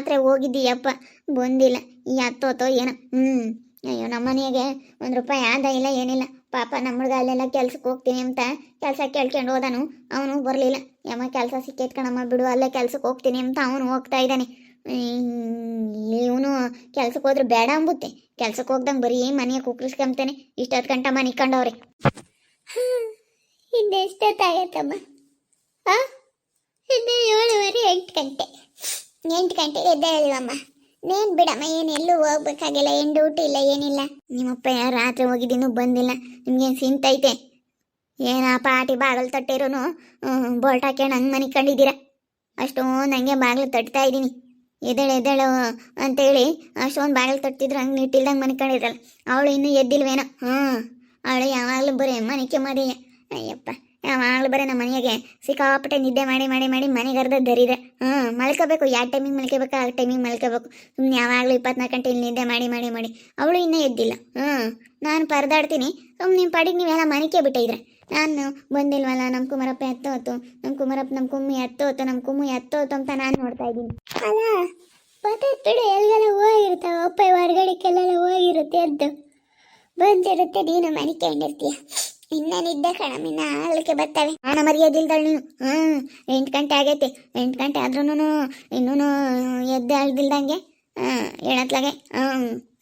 ರಾತ್ರಿ ಹೋಗಿದ್ದೀಯಪ್ಪ, ಬಂದಿಲ್ಲ. ಈ ಹತ್ತೋತೋ ಏನೋ. ಅಯ್ಯೋ ನಮ್ಮನೆಗೆ 1 ರೂಪಾಯಿ ಆದಾಯ ಇಲ್ಲ, ಏನಿಲ್ಲ. ಪಾಪ ನಮ್ಮ ಹುಡುಗ ಅಲ್ಲೆಲ್ಲ ಕೆಲ್ಸಕ್ಕೆ ಹೋಗ್ತೀನಿ ಅಂತ ಕೆಲಸ ಕೇಳ್ಕೊಂಡು ಹೋದನು. ಅವನು ಬರಲಿಲ್ಲ. ಯಮ್ಮ ಕೆಲಸ ಸಿಕ್ಕೈತ್ ಕಣಮ್ಮ ಬಿಡು, ಅಲ್ಲೇ ಕೆಲ್ಸಕ್ಕೆ ಹೋಗ್ತೀನಿ ಅಂತ ಅವನು ಹೋಗ್ತಾ ಇದ್ದಾನೆ. ಇವನು ಕೆಲ್ಸಕ್ಕೆ ಹೋದ್ರೆ ಬೇಡ ಅಂಬುತ್ತೆ. ಕೆಲ್ಸಕ್ಕೆ ಹೋಗ್ದಂಗೆ ಬರೀ ಮನೆಯ ಕುಕ್ಕರಿಸ್ಕೊಂತಾನೆ. ಇಷ್ಟೊತ್ತು ಗಂಟ ಮನೆ ಕಂಡವ್ರೆ. ಇನ್ನೆಷ್ಟೊತ್ತಾಗತ್ತಮ್ಮ? ಇನ್ನು 7:30, 8 ಗಂಟೆ. 8 ಗಂಟೆಗೆ ಎದ್ದೆ ಹೇಳಿವಮ್ಮ. ನೇನು ಬಿಡಮ್ಮ, ಏನು ಎಲ್ಲೂ ಹೋಗ್ಬೇಕಾಗಿಲ್ಲ, ಏನು ಡ್ಯೂಟಿ ಇಲ್ಲ, ಏನಿಲ್ಲ. ನಿಮ್ಮಪ್ಪ ರಾತ್ರಿ ಹೋಗಿದ್ದೀನು ಬಂದಿಲ್ಲ. ನಿಮ್ಗೇನು ಸಿಂತೈತೆ? ಏನ ಪಾಟಿ ಬಾಗಿಲು ತಟ್ಟಿರೋನು ಬೋಲ್ಟ್ ಹಾಕ್ಯಂಡು ಹಂಗೆ ಮನೆ ಕಂಡಿದ್ದೀರಾ? ಅಷ್ಟೊಂದು ಹಂಗೆ ಬಾಗಿಲು ತಟ್ತಾ ಇದ್ದೀನಿ. ಎದ್ದೇಳು ಅಂತೇಳಿ ಅಷ್ಟೊಂದು ಬಾಗಿಲು ತಟ್ಟಿದ್ರು ಹಂಗೆ ನಿಟ್ಟಿಲ್ದಂಗೆ ಮನೆ ಕಂಡಿದ್ರಲ್ಲ. ಅವಳು ಇನ್ನೂ ಎದ್ದಿಲ್ವೇನೋ. ಅವಳು ಯಾವಾಗಲೂ ಬರೀ ಮನೆಗೆ ಮರಿಯ. ಅಯ್ಯಪ್ಪ, ಯಾವಾಗಲೂ ಬರೀ ನಮ್ಮ ಮನೆಯಾಗೆ ಸಿಕ್ಕಾಪಟ್ಟೆ ನಿದ್ದೆ ಮಾಡಿ ಮಾಡಿ ಮಾಡಿ ಮನೆಗರ್ದ ದರಿದೆ. ಮಲ್ಕೋಬೇಕು. ಯಾವ ಟೈಮಿಗೆ ಮಲ್ಕೋಬೇಕು ಆ ಟೈಮಿಗೆ ಮಲ್ಕೋಬೇಕು. ಸುಮ್ಮನೆ ಯಾವಾಗಲೂ 24 ಗಂಟೆ ಇಲ್ಲಿ ನಿದ್ದೆ ಮಾಡಿ ಮಾಡಿ ಮಾಡಿ ಅವಳು ಇನ್ನೂ ಎದ್ದಿಲ್ಲ. ನಾನು ಪರದಾಡ್ತೀನಿ. ನಿಮ್ಮ ಪಾಡಿಗೆ ನೀವೆಲ್ಲ ಮನೆಗೆ ಬಿಟ್ಟಿದ್ರೆ ನಾನು ಬಂದಿಲ್ವಲ್ಲ. ನಮ್ಮ ಕುಮಾರಪ್ಪ ಎತ್ತೋತು, ನಮ್ಮ ಕುಮಾರಪ್ಪ ನಮ್ಮ ಕುಮ್ಮಿ ಎತ್ತೋತು, ನಮ್ಮ ಕುಮ್ಮಿ ಎತ್ತೋತು ಅಂತ ನಾನು ನೋಡ್ತಾ ಇದ್ದೀನಿ. ಅಲ್ಲ ಬತ್ತಿಡು ಎಲ್ಗೆಲ್ಲ ಹೋಗಿರ್ತಾವೆ. ಅಪ್ಪ ಹೊರಗಡೆಗೆಲ್ಲ ಹೋಗಿರುತ್ತೆ, ಎದ್ದು ಬಂದಿರುತ್ತೆ. ನೀನು ಮನೆ ಕಂಡಿರ್ತೀಯ. ಇನ್ನ ನಿದ್ದೆ ಕಣಮ್ಮ, ಇನ್ನ ಆಳ್ಕೆ ಬರ್ತವೆ. ನಾನು ಮರ್ಯಾದಿಲ್ದಾಳು ನೀನು. 8 ಗಂಟೆ ಆಗೈತೆ. 8 ಗಂಟೆ ಆದ್ರೂ ಇನ್ನೂ ಎದ್ದೆ ಅಳ್ದಿಲ್ದಂಗೆ ಹೇಳತ್ಲಾಗೆ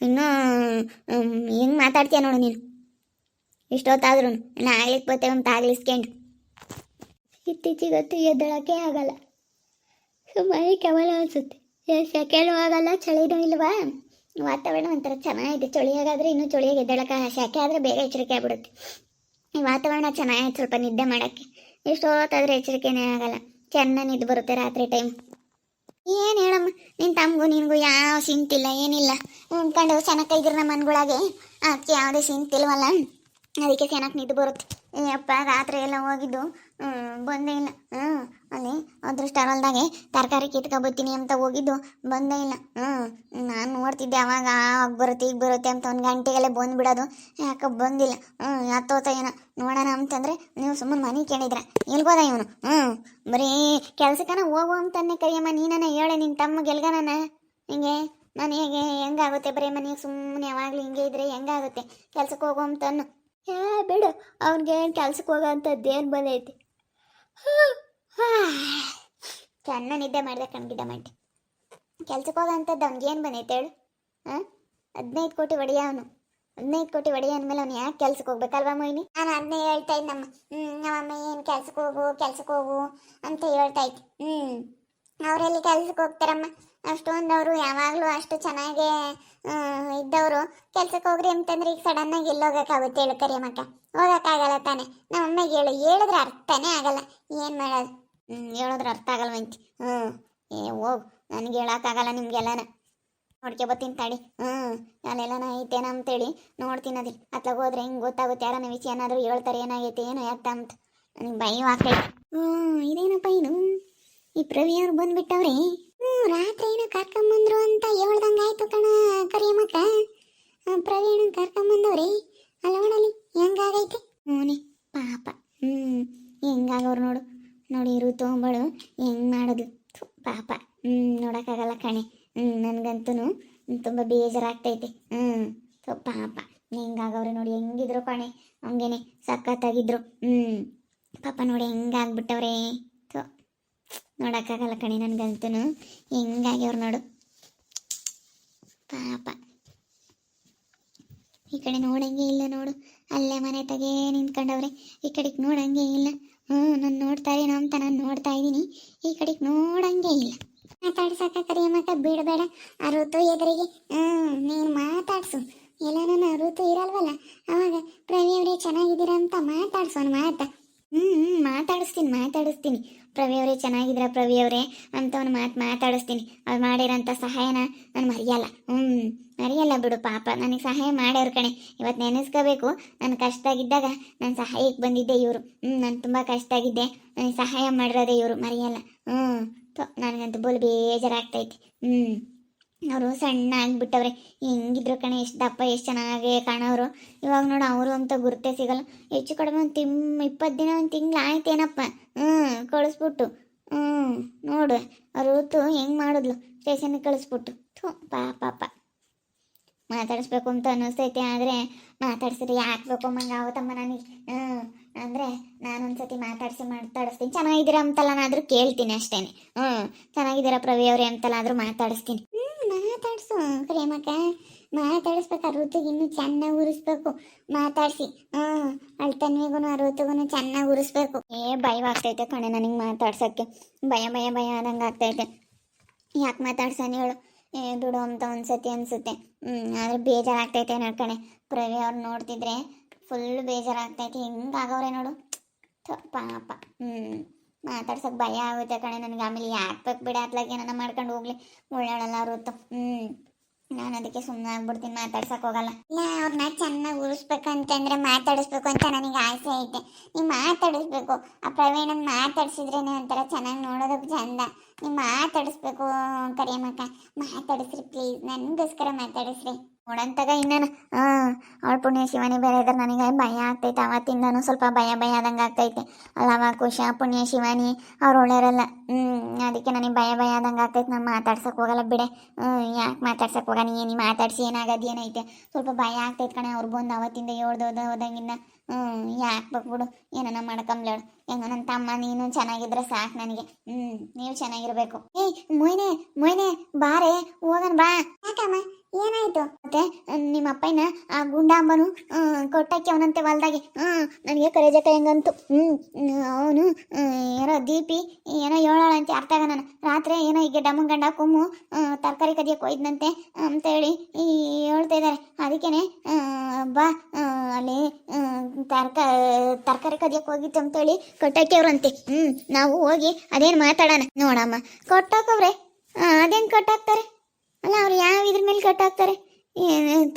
ಇನ್ನೂ ಹೆಂಗೆ ಮಾತಾಡ್ತೀಯ ನೋಡು ನೀನು. ಇಷ್ಟೊತ್ತಾದ್ರೂ ನಾನು ಆಗ್ಲಿಕ್ಕೆ ಬರ್ತೇವೆ ಅಂತ ಆಗ್ಲಿಸ್ಕೊಂಡು. ಇತ್ತೀಚಿಗತ್ತು ಎದ್ದಳಕ್ಕೆ ಆಗಲ್ಲ. ಸುಮ್ಮನೆ ಕೆವಲ ಅನಿಸುತ್ತೆ. ಸೆಕೆನೂ ಆಗಲ್ಲ, ಚಳಿನೂ ಇಲ್ವಾ. ವಾತಾವರಣ ಒಂಥರ ಚೆನ್ನಾಗಿದೆ. ಚಳಿಯಾಗಾದ್ರೆ ಇನ್ನೂ ಚಳಿಯಾಗಿ ಎದ್ದಳಕ್ಕೆ, ಸೆಕೆ ಆದರೆ ಬೇಗ ಎಚ್ಚರಿಕೆ ಆಗ್ಬಿಡುತ್ತೆ. ಈ ವಾತಾವರಣ ಚೆನ್ನಾಗಿತ್ತು ಸ್ವಲ್ಪ ನಿದ್ದೆ ಮಾಡೋಕ್ಕೆ. ಎಷ್ಟೊತ್ತಾದರೆ ಎಚ್ಚರಿಕೆನೇ ಆಗಲ್ಲ. ಚೆನ್ನಾಗಿ ನಿದ್ದೆ ಬರುತ್ತೆ ರಾತ್ರಿ ಟೈಮ್. ಏನು ಹೇಳಮ್ಮ, ನಿನ್ನ ತಮ್ಮಗೂ ನಿನಗೂ ಯಾವ ಸಿಂತಿಲ್ಲ, ಏನಿಲ್ಲ. ಉಣ್ಕೊಂಡು ಚೆನ್ನಾಗಿದ್ರು ನಮ್ಮ ಮನ್ಗಳಾಗೆ. ಅದಕ್ಕೆ ಯಾವುದೇ ಸಿಂತಿಲ್ವಲ್ಲ, ಅದಕ್ಕೆ ಚೆನ್ನಾಗಿ ನಿದ್ದೆ ಬರುತ್ತೆ. ಅಪ್ಪ ರಾತ್ರಿ ಎಲ್ಲ ಹೋಗಿದ್ದು ಬಂದೇ ಇಲ್ಲ. ಅಲ್ಲಿ ಅದೃಷ್ಟ ಹೊಲ್ದಾಗೆ ತರಕಾರಿ ಕಿತ್ಕೊಬತ್ತೀನಿ ಅಂತ ಹೋಗಿದ್ದು ಬಂದೇ ಇಲ್ಲ. ನಾನು ನೋಡ್ತಿದ್ದೆ ಅವಾಗ ಆಗ ಬರುತ್ತೆ ಈಗ ಬರುತ್ತೆ ಅಂತ 1 ಗಂಟೆಗೆಲ್ಲ ಬಂದುಬಿಡೋದು. ಯಾಕೆ ಬಂದಿಲ್ಲ. ಹತ್ತೋತ ಏನೋ ನೋಡೋಣ ಅಂತಂದರೆ ನೀವು ಸುಮ್ಮನೆ ಮನೆ ಕೇಳಿದ್ರೆ ಎಲ್ಗೋದ ಇವನು. ಬರೀ ಕೆಲ್ಸಕ್ಕನ ಹೋಗು ಅಂತನ್ನೇ ಕರಿಯಮ್ಮ. ನೀನನ್ನ ಹೇಳೆ ನಿನ್ನ ತಮ್ಮ ಗೆಲ್ಗನ ಹಿಂಗೆ ಮನೆಗೆ ಹೆಂಗಾಗುತ್ತೆ. ಬರೀ ಮನೆಗೆ ಸುಮ್ಮನೆ ಯಾವಾಗಲೂ ಹಿಂಗೆ ಇದ್ರೆ ಹೆಂಗಾಗುತ್ತೆ. ಕೆಲ್ಸಕ್ಕೆ ಹೋಗು ಅಂತನ್ನು. ಬಿಡು, ಅವ್ನಿಗೆ ಕೆಲ್ಸಕ್ಕೆ ಹೋಗೋ ಅಂಥದ್ದೇನು ಬಂದೈತಿ. ಚೆನ್ನ ನಿದ್ದೆ ಮಾಡಿದೆ ಕಣ್ಗಿದ್ದ ಮಾಡಿ. ಕೆಲ್ಸಕ್ಕೆ ಹೋಗೋ ಅಂಥದ್ದು ಅವ್ನಿಗೇನು ಬಂದೈತೆ ಹೇಳು. 15 ಕೋಟಿ ಒಡೆಯ ಅವನು. 15 ಕೋಟಿ ಒಡೆಯ ಅಂದಮೇಲೆ ಅವ್ನು ಯಾಕೆ ಕೆಲ್ಸಕ್ಕೆ ಹೋಗ್ಬೇಕಲ್ವಾ ಮೊಯ್ನಿ? ನಾನು ಅದನ್ನೇ ಹೇಳ್ತಾ ಇದ್ದಮ್ಮ. ನಮ್ಮಮ್ಮ ಏನು ಕೆಲ್ಸಕ್ಕೆ ಹೋಗು ಅಂತ ಹೇಳ್ತಾ ಇದ್ದೆ. ಅವರೆಲ್ಲಿ ಕೆಲ್ಸಕ್ಕೆ ಹೋಗ್ತಾರಮ್ಮ? ಅಷ್ಟೊಂದು ಅವರು ಯಾವಾಗಲೂ ಅಷ್ಟು ಚೆನ್ನಾಗೇ ಇದ್ದವರು ಕೆಲ್ಸಕ್ಕೆ ಹೋಗ್ರಿ ಅಂತಂದ್ರೆ ಈಗ ಸಡನ್ನಾಗಿ ಎಲ್ಲಿ ಹೋಗೋಕ್ಕಾಗುತ್ತೆ ಹೇಳು ಕರಿಯಮ್ಮಕ್ಕ? ಹೋಗೋಕ್ಕಾಗಲ್ಲ ತಾನೆ. ನಮ್ಮಮ್ಮಗೆ ಹೇಳಿದ್ರೆ ಅರ್ಥನೇ ಆಗಲ್ಲ. ಏನು ಮಾಡೋದು? ಹೇಳಿದ್ರೆ ಅರ್ಥ ಆಗಲ್ವಂತಿ. ಹೋಗು, ನನಗೆ ಹೇಳೋಕ್ಕಾಗಲ್ಲ ನಿಮಗೆಲ್ಲನ. ನೋಡ್ಕೆ ಬರ್ತೀನಿ ತಡಿ. ಅಲ್ಲೆಲ್ಲನ ಐತೇನ ಅಂತೇಳಿ ನೋಡ್ತೀನಿ. ಅದಿಲ್ಲ ಅತ್ಲಾಗ ಹೋದ್ರೆ ಹೆಂಗೆ ಗೊತ್ತಾಗುತ್ತೆ? ಯಾರನ್ನ ವಿಷಯ ಏನಾದರೂ ಹೇಳ್ತಾರೆ ಏನಾಗೈತೆ ಏನೋ ಎತ್ತ ಅಂತ. ನನಗೆ ಭಯ ಆಗ್ತೈತೆ. ಇದೇನಪ್ಪ ಇದು? ಈ ಪ್ರವಿ ಅವ್ರು ಬಂದ್ಬಿಟ್ಟವ್ರಿ. ರಾತ್ರಿ ಏನೋ ಕರ್ಕೊಂಬಂದ್ರು ಅಂತ ಹೇಳ್ದಂಗೆ ಆಯ್ತು ಕಣ ಕರಿಯಮ್ಮಕ್ಕ. ಪ್ರವೀಣ ಕರ್ಕೊಂಬಂದವ್ರಿ. ಅಲ್ಲ ನೋಡಲಿ ಹೆಂಗಾಗೈತೆ. ಹ್ಞೂ ಪಾಪ. ಹೆಂಗಾಗವ್ರು ನೋಡು. ನೋಡಿ ಋತುಂಬಳು ಹೆಂಗೆ ಮಾಡೋದು ಪಾಪ. ನೋಡೋಕ್ಕಾಗಲ್ಲ ಕಣೆ. ನನಗಂತೂ ತುಂಬ ಬೇಜಾರಾಗ್ತೈತೆ. ಪಾಪ ಹೆಂಗಾಗವ್ರೆ ನೋಡಿ. ಹೆಂಗಿದ್ರು ಕಣೆ ಹಂಗೇನೆ ಸಖತ್ತಾಗಿದ್ರು. ಪಾಪ ನೋಡಿ ಹೆಂಗಾಗ್ಬಿಟ್ಟವ್ರೆ. ನೋಡೋಕ್ಕಾಗಲ್ಲ ಕಣೆ ನನಗಂತೂ ಹೆಂಗಾಗ್ಯವ್ರು ನೋಡು ಪಾಪ. ಈ ಕಡೆ ನೋಡಂಗೆ ಇಲ್ಲ ನೋಡು. ಅಲ್ಲೇ ಮನೆ ತಗೇ ನಿಂತ್ಕೊಂಡವ್ರೆ. ಈ ಕಡೆಗೆ ನೋಡಂಗೆ ಇಲ್ಲ. ನಾನು ನೋಡ್ತಾರೇನೋ ಅಂತ ನಾನು ನೋಡ್ತಾ ಇದ್ದೀನಿ. ಈ ಕಡೆಗೆ ನೋಡಂಗೆ ಇಲ್ಲ. ಮಾತಾಡ್ಸಕ್ಕ ಕರಿಯಮ್ಮಕ್ಕ ಬಿಡಬೇಡ. ಆ ಋತು ಎದುರಿಗೆ ನೀನು ಮಾತಾಡ್ಸು. ಎಲ್ಲ ನನ್ನ ಋತು ಇರಲ್ವಲ್ಲ ಅವಾಗ ಪ್ರವಿ ಅವರೇ ಚೆನ್ನಾಗಿದ್ದೀರಾ ಅಂತ ಮಾತಾಡ್ಸೋನು ಮಾತಾ. ಮಾತಾಡಿಸ್ತೀನಿ. ಪ್ರವಿ ಅವರೇ ಚೆನ್ನಾಗಿದ್ದೀರಾ ಪ್ರವಿ ಅವರೇ ಅಂತ ಒಂದು ಮಾತಾಡಿಸ್ತೀನಿ. ಅವ್ರು ಮಾಡಿರೋಂಥ ಸಹಾಯನ ನಾನು ಮರೆಯಲ್ಲ ಬಿಡು. ಪಾಪ ನನಗೆ ಸಹಾಯ ಮಾಡ್ಯವ್ರ ಕಣೆ. ಇವತ್ತು ನೆನೆಸ್ಕೋಬೇಕು. ನಾನು ಕಷ್ಟ ಆಗಿದ್ದಾಗ ನಾನು ಸಹಾಯಕ್ಕೆ ಬಂದಿದ್ದೆ ಇವರು. ನಾನು ತುಂಬ ಕಷ್ಟ ಆಗಿದ್ದೆ, ನನಗೆ ಸಹಾಯ ಮಾಡಿರೋದೇ ಇವರು, ಮರೆಯಲ್ಲ. ನನಗಂತೂ ಬೋಲ್ ಬೇಜಾರಾಗ್ತೈತಿ. ಅವರು ಸಣ್ಣ ಆಗಿಬಿಟ್ಟವ್ರೆ. ಹೆಂಗಿದ್ರು ಕಣೆ, ಎಷ್ಟು ದಪ್ಪ ಎಷ್ಟು ಚೆನ್ನಾಗಿ ಕಾಣೋರು. ಇವಾಗ ನೋಡು ಅವರು ಅಂತ ಗುರುತೇ ಸಿಗಲ್ಲ. ಹೆಚ್ಚು ಕಡಿಮೆ ಒಂದು 20 ದಿನ 1 ತಿಂಗಳು ಆಯ್ತೇನಪ್ಪ ಕಳಿಸ್ಬಿಟ್ಟು. ನೋಡು ಋತು ಹೆಂಗೆ ಮಾಡಿದ್ಲು. ಸ್ಟೇಷನ್ಗೆ ಕಳಿಸ್ಬಿಟ್ಟು ಥೂ ಪಾಪ ಮಾತಾಡಿಸ್ಬೇಕು ಅಂತ ಅನ್ನಿಸ್ತೈತೆ, ಆದರೆ ಮಾತಾಡ್ಸಿದ್ರೆ ಯಾಕೆ ಬೇಕು ಮಂಗ ಆಗುತ್ತಮ್ಮ ನನಗೆ. ಅಂದರೆ ನಾನೊಂದ್ಸತಿ ಮಾತಾಡಿಸ್ತೀನಿ, ಚೆನ್ನಾಗಿದ್ದೀರಾ ಅಂತಲ್ಲನಾದರೂ ಕೇಳ್ತೀನಿ ಅಷ್ಟೇ. ಚೆನ್ನಾಗಿದ್ದೀರಾ ಪ್ರವಿ ಅವರೇ ಅಂತಲ್ಲಾದರೂ ಮಾತಾಡಿಸ್ತೀನಿ. ಮಾತಾಡಿಸು ಪ್ರೇಮಕ್ಕ, ಮಾತಾಡಿಸ್ಬೇಕು. ಆ ಋತುಗೆ ಇನ್ನೂ ಚೆನ್ನಾಗಿ ಉರಿಸ್ಬೇಕು ಮಾತಾಡಿಸಿ. ಅಳ್ತನ್ವಿಗೂ ಆ ಋತುಗೂ ಚೆನ್ನಾಗಿ ಉರಿಸ್ಬೇಕು. ಭಯವಾಗ್ತೈತೆ ಕಣೆ ನನಗೆ ಮಾತಾಡ್ಸೋಕ್ಕೆ, ಭಯ ಆದಂಗೆ ಆಗ್ತೈತೆ. ಯಾಕೆ ಮಾತಾಡ್ಸಾನೆ ಹೇಳು, ಬಿಡು ಅಂತ ಒಂದ್ಸತಿ ಅನಿಸುತ್ತೆ. ಆದರೆ ಬೇಜಾರಾಗ್ತೈತೆ ನೋಡ್ಕಣೆ. ಪ್ರವಿ ಅವ್ರು ನೋಡ್ತಿದ್ರೆ ಫುಲ್ ಬೇಜಾರಾಗ್ತೈತೆ. ಹಿಂಗಾಗವ್ರೆ ನೋಡು, ಪಾಪ. ಮಾತಾಡ್ಸೋಕೆ ಭಯ ಆಗುತ್ತೆ ಕಣೆ ನನಗೆ. ಆಮೇಲೆ ಯಾಕೆ ಬೇಕು ಬಿಡ ಅತ್ಲಾಗೆ ಏನಾನ ಮಾಡ್ಕೊಂಡು ಹೋಗ್ಲಿ, ಒಳ್ಳೆಯಳಲ್ಲ ಅವ್ರತ್ತು. ನಾನು ಅದಕ್ಕೆ ಸುಮ್ಮನೆ ಆಗ್ಬಿಡ್ತೀನಿ, ಮಾತಾಡ್ಸಕ್ಕೆ ಹೋಗಲ್ಲ. ಇಲ್ಲ, ಅವ್ರನ್ನ ಚೆನ್ನಾಗಿ ಉಳಿಸ್ಬೇಕಂತಂದ್ರೆ ಮಾತಾಡಿಸ್ಬೇಕು ಅಂತ ನನಗೆ ಆಸೆ ಐತೆ. ನೀವು ಮಾತಾಡಿಸ್ಬೇಕು. ಆ ಪ್ರವೀಣನ್ ಮಾತಾಡ್ಸಿದ್ರೇನೆ ಒಂಥರ ಚೆನ್ನಾಗಿ ನೋಡೋದಕ್ಕೆ ಚಂದ. ನೀವು ಮಾತಾಡಿಸ್ಬೇಕು ಕರಿಯಮ್ಮಕ್ಕ, ಮಾತಾಡಿಸ್ರಿ ಪ್ಲೀಸ್, ನನಗೋಸ್ಕರ ಮಾತಾಡಿಸ್ರಿ. ನೋಡಂತಾಗ ಇನ್ನೇನು ಅವಳ ಪುಣ್ಯ ಶಿವನಿ ಬೇರೆ ಇದ್ರೆ ನನಗೆ ಭಯ ಆಗ್ತೈತೆ. ಅವತ್ತಿಂದನೂ ಸ್ವಲ್ಪ ಭಯ ಆದಂಗೆ ಆಗ್ತೈತೆ. ಅಲ್ಲವ ಕುಶ ಪುಣ್ಯ ಶಿವಾನಿ ಅವ್ರು ಒಳ್ಳೆಯರಲ್ಲ. ಅದಕ್ಕೆ ನನಗೆ ಭಯ ಆದಂಗೆ ಆಗ್ತೈತೆ. ನಾನು ಮಾತಾಡ್ಸಕ್ಕೆ ಹೋಗಲ್ಲ ಬಿಡೆ. ಯಾಕೆ ಮಾತಾಡ್ಸಕ್ಕೆ ಹೋಗ, ನೀ ಮಾತಾಡ್ಸಿ ಏನಾಗದು ಏನೈತೆ. ಸ್ವಲ್ಪ ಭಯ ಆಗ್ತೈತೆ ಕಣೆ. ಅವ್ರು ಬಂದು ಅವತ್ತಿಂದ ಹೋದಂಗಿನ್ನ ಯಾಕೆ ಬಿಡು, ಏನನ್ನ ಮಾಡ್ಕೊಂಬ್ಲೇಳು. ಹೆಂಗ ನನ್ನ ತಮ್ಮ ನೀನು ಚೆನ್ನಾಗಿದ್ರೆ ಸಾಕು ನನಗೆ. ನೀವು ಚೆನ್ನಾಗಿರ್ಬೇಕು. ಮೊಯ್ನೆ ಬಾರೆ ಹೋಗನ್ ಬಾ. ಯಾಕಮ್ಮ ಏನಾಯ್ತು? ಮತ್ತೆ ನಿಮ್ಮ ಅಪ್ಪಯ್ಯನ ಆ ಗುಂಡಾಂಬನು ಕೊಟ್ಟಕ್ಕೆ ಅವನಂತೆ ಹೊಲ್ದಾಗೆ ನನಗೆ ಕರೆಜಕ ಹೆಂಗಂತು. ಅವನು ಏನೋ ದೀಪಿ ಏನೋ ಹೇಳೋಳಂತೆ ಅರ್ಥ ಆಗ. ನಾನು ರಾತ್ರಿ ಏನೋ ಈಗ ಡಮ್ಮನ್ ಗಂಡ ಕುಮ್ಮು ತರಕಾರಿ ಕದಿಯಕ್ಕೆ ಹೋಯ್ದಂತೆ ಅಂತೇಳಿ ಹೇಳ್ತಾ ಇದ್ದಾರೆ. ಅದಕ್ಕೇನೆ ಬಾ ಅಲ್ಲಿ ತರಕಾರಿ ಕದಿಯಕ್ಕೆ ಹೋಗಿತ್ತು ಅಂತೇಳಿ ಕೊಟ್ಟಕ್ಕೆ ಅವ್ರಂತೆ. ನಾವು ಹೋಗಿ ಅದೇನು ಮಾತಾಡೋಣ. ನೋಡಮ್ಮ ಕೊಟ್ಟೋಕವ್ರೆ, ಅದೇನು ಕಟ್ಟಾಕ್ತಾರೆ ಅಲ್ಲ, ಅವ್ರು ಯಾವ ಇದ್ರ ಮೇಲೆ ಕಟ್ಟಾಕ್ತಾರೆ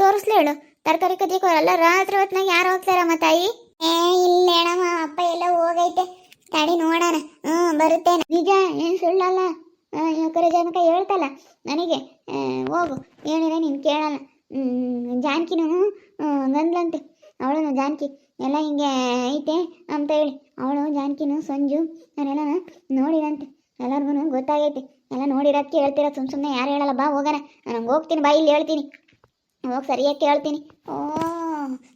ತೋರಿಸ್ಲಿ ಹೇಳು. ತರಕಾರಿ ಕದಿಯಕ್ಕೆ ಹೋಗಲ್ಲ, ರಾತ್ರಿ ಹೊತ್ನಾಗ ಯಾರು ಹೋಗ್ತಾರಮ್ಮ ತಾಯಿ? ಇಲ್ಲ ಹೇಳಮ್ಮ, ಅಪ್ಪ ಎಲ್ಲ ಹೋಗೈತೆ, ತಡಿ ನೋಡೋಣ. ಬರುತ್ತೇನೆ. ನಿಜ ಏನು ಸುಳ್ಳಲ್ಲ. ಕರೆ ಜನಕ ಹೇಳ್ತಲ್ಲ ನನಗೆ. ಹೋಗು ಹೇಳಿದ್ರೆ ನೀನು ಕೇಳಲ್ಲ. ಜಾನಕಿನೂ ಗಂದ್ಲಂತೆ, ಅವಳು ಜಾನಕಿ ಎಲ್ಲ ಹಿಂಗೆ ಐತೆ ಅಂತ ಹೇಳಿ. ಅವಳು ಜಾನಕಿನೂ ಸಂಜು ನಾನೆಲ್ಲ ನೋಡಿರಂತೆ, ಎಲ್ಲರಿಗೂ ಗೊತ್ತಾಗೈತೆ. ಎಲ್ಲ ನೋಡಿರೋದಕ್ಕೆ ಹೇಳ್ತೀರ, ಸುಮ್ಮನೆ ಯಾರು ಹೇಳಲ್ಲ. ಬಾ ಹೋಗೋಣ. ನಂಗೆ ಹೋಗ್ತೀನಿ, ಬಾ ಇಲ್ಲಿ ಹೇಳ್ತೀನಿ, ಹೋಗಿ ಸರಿಯಾಗಿ ಕೇಳ್ತೀನಿ.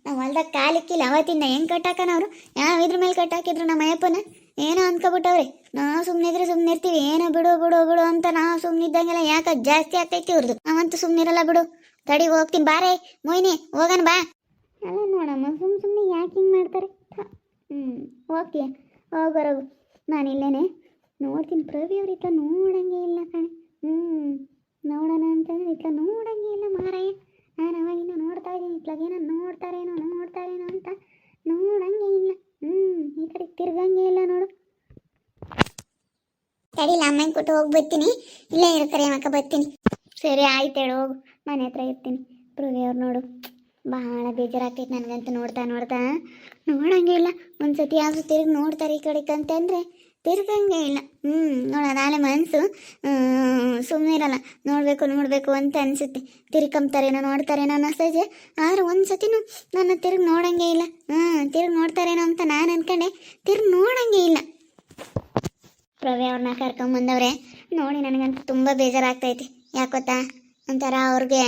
ನಾವು ಹೊಲ್ದಾಗ ಕಾಲಿಕ್ಕಿಲ್ಲ ಅವತ್ತಿಂದ. ಹೆಂಗೆ ಕಟ್ಟಾಕನ ಅವರು? ಯಾವ ಇದ್ರ ಮೇಲೆ ಕಟ್ಟಾಕಿದ್ರು ನಮ್ಮ ಅಯ್ಯಪ್ಪನ? ಏನೋ ಅಂದ್ಕೊಬಿಟ್ಟವ್ರಿ. ನಾವು ಸುಮ್ಮನಿದ್ರೆ ಸುಮ್ಮನೆ ಇರ್ತೀವಿ. ಏನೋ ಬಿಡು ಅಂತ ನಾವು ಸುಮ್ಮನಿದ್ದಂಗೆಲ್ಲ ಯಾಕೆ ಜಾಸ್ತಿ ಆಗ್ತೈತಿ ಇವ್ರದ್ದು. ನಾವಂತೂ ಸುಮ್ಮನಿರಲ್ಲ ಬಿಡು. ತಡಿ ಹೋಗ್ತೀನಿ, ಬಾರೇ ಮೊಯ್ನೆ ಹೋಗೋಣ ಬಾ. ಅಲ್ಲ ನೋಡಮ್ಮ, ಸುಮ್ಮನೆ ಯಾಕೆ ಹಿಂಗೆ ಮಾಡ್ತಾರೆ? ಹೋಗ್ತೀಯ ಹೋಗೋರಗು, ನಾನು ಇಲ್ಲೇನೆ ನೋಡ್ತೀನಿ. ಪ್ರವಿ ಅವ್ರು ಇತ್ತ ನೋಡಂಗೆ ಇಲ್ಲ ಕಣೆ. ನೋಡೋಣ ಅಂತಂದ್ರೆ ಇತ್ತ ನೋಡಂಗೆ ಇಲ್ಲ ಮಾರಾಯ. ನಾನು ಅವಾಗಿಂದ ನೋಡ್ತಾ ಇದ್ದೀನಿ, ಇತ್ಲಾಗೇನೋ ನೋಡ್ತಾರೇನೋ ಅಂತ ನೋಡಂಗೆ ಇಲ್ಲ. ಈ ಕಡೆ ತಿರ್ಗಂಗೆ ಇಲ್ಲ ನೋಡು. ತಡಿಲ್ಲ, ಅಮ್ಮನ ಕೊಟ್ಟು ಹೋಗಿ ಬರ್ತೀನಿ. ಇಲ್ಲೇ ಇರು ಕರಿಯಮ್ಮಕ್ಕ, ಬರ್ತೀನಿ. ಸರಿ ಆಯ್ತು ಹೇಳು, ಹೋಗು. ಮನೆ ಹತ್ರ ಇರ್ತೀನಿ. ಪ್ರವಿ ಅವ್ರು ನೋಡು ಭಾಳ ಬೇಜಾರಾಗ್ತೈತೆ ನನಗಂತೂ. ನೋಡ್ತಾ ನೋಡಂಗೆ ಇಲ್ಲ. ಒಂದ್ಸತಿ ಯಾವುದು ತಿರುಗಿ ನೋಡ್ತಾರೆ ಈ ಕಡೆಗೆ ಅಂತಂದರೆ ತಿರ್ಗಂಗೆ ಇಲ್ಲ. ನೋಡೋದಾಲೆ ಮನಸ್ಸು ಸುಮ್ಮನಿರಲ್ಲ. ನೋಡಬೇಕು ಅಂತ ಅನಿಸುತ್ತೆ. ತಿರ್ಕೊಂತಾರೇನೋ ನೋಡ್ತಾರೇನೋ ಅನ್ನಿಸ್ತೈತೆ. ಆದ್ರೆ ಒಂದು ಸತಿನೂ ನನ್ನ ತಿರುಗಿ ನೋಡಂಗೆ ಇಲ್ಲ. ತಿರುಗಿ ನೋಡ್ತಾರೇನೋ ಅಂತ ನಾನು ಅಂದ್ಕೊಂಡೆ, ತಿರುಗಿ ನೋಡಂಗೆ ಇಲ್ಲ. ಪ್ರವಿ ಅವ್ರನ್ನ ಕರ್ಕೊಂಬಂದವ್ರೆ ನೋಡಿ ನನಗಂತೂ ತುಂಬ ಬೇಜಾರಾಗ್ತೈತಿ. ಯಾಕೊತ್ತಾ, ಒಂಥರ ಅವ್ರಿಗೆ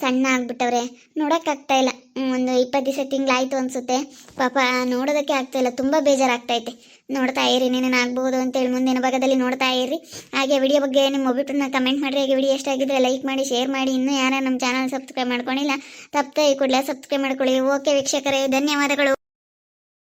ಸಣ್ಣ ಆಗ್ಬಿಟ್ಟವ್ರೆ, ನೋಡೋಕ್ಕಾಗ್ತಾ ಇಲ್ಲ. ಒಂದು 20 ದಿವಸ ತಿಂಗಳಾಯ್ತು ಅನಿಸುತ್ತೆ. ಪಾಪ ನೋಡೋದಕ್ಕೆ ಆಗ್ತಾಯಿಲ್ಲ, ತುಂಬ ಬೇಜಾರಾಗ್ತೈತೆ. ನೋಡ್ತಾ ಇರಿ, ನೀನೇನು ಆಗ್ಬೋದು ಅಂತೇಳಿ ಮುಂದಿನ ಭಾಗದಲ್ಲಿ ನೋಡ್ತಾ ಇರಿ. ಹಾಗೆ ವಿಡಿಯೋ ಬಗ್ಗೆ ನಿಮ್ಮ ಒಬ್ಬಿಟ್ಟನ್ನ ಕಮೆಂಟ್ ಮಾಡಿರಿ. ಹಾಗೆ ವಿಡಿಯೋ ಎಷ್ಟಾಗಿದ್ದರೆ ಲೈಕ್ ಮಾಡಿ, ಶೇರ್ ಮಾಡಿ. ಇನ್ನೂ ಯಾರು ನಮ್ಮ ಚಾನಲ್ ಸಬ್ಸ್ಕ್ರೈಬ್ ಮಾಡ್ಕೊಂಡಿಲ್ಲ, ತಪ್ಪದೆ ಈ ಕೂಡಲೇ ಸಬ್ಸ್ಕ್ರೈಬ್ ಮಾಡ್ಕೊಳ್ಳಿ. ಓಕೆ ವೀಕ್ಷಕರೇ, ಧನ್ಯವಾದಗಳು.